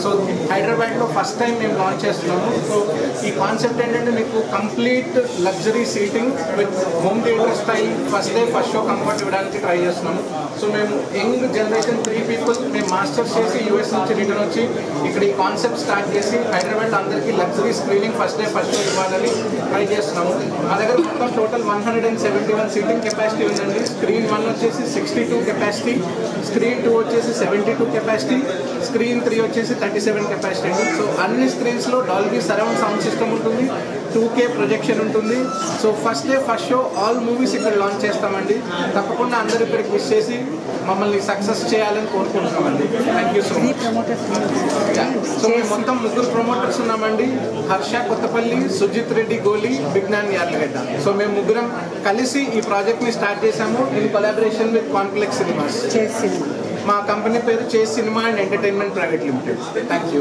So హైదరాబాద్లో first time మేము launch చేస్తున్నాము. సో ఈ కాన్సెప్ట్ ఏంటంటే మీకు complete luxury seating with home theatre style first day first show comfort ఇవ్వడానికి ట్రై చేస్తున్నాము. సో మేము యంగ్ జనరేషన్ 3 people మేము మాస్టర్స్ చేసి యూఎస్ నుంచి రిటర్న్ వచ్చి ఇక్కడ ఈ కాన్సెప్ట్ స్టార్ట్ చేసి హైదరాబాద్ అందరికీ luxury screening first day first show ఇవ్వాలని ట్రై చేస్తున్నాము. మా దగ్గర మొత్తం టోటల్ 171 సీటింగ్ కెపాసిటీ ఉందండి. స్క్రీన్ 1 వచ్చేసి 62 కెపాసిటీ, స్క్రీన్ 2 వచ్చేసి 72 కెపాసిటీ, స్క్రీన్ 3 వచ్చేసి 37 కెపాసిటీ అండి. సో అన్ని స్క్రీన్స్లో డాల్బీ సరౌండ్ సౌండ్ సిస్టమ్ ఉంటుంది, 2K ప్రొజెక్షన్ ఉంటుంది. So first day first show all movies ఇక్కడ లాంచ్ చేస్తామండి. తప్పకుండా అందరూ ఇక్కడికి విష్ చేసి మమ్మల్ని సక్సెస్ చేయాలని కోరుకుంటున్నామండి. Thank you so much. So మేము మొత్తం 3 ప్రమోటర్స్ ఉన్నామండి. హర్ష కొత్తపల్లి, సుజిత్ రెడ్డి గోలి, బిగ్నాన్ యార్లగడ్డ. సో మేము 3 కలిసి ఈ ప్రాజెక్ట్ని స్టార్ట్ చేశాము in collaboration with complex cinemas. మా కంపెనీ పేరు చేస్ cinema and entertainment private limited. Thank you.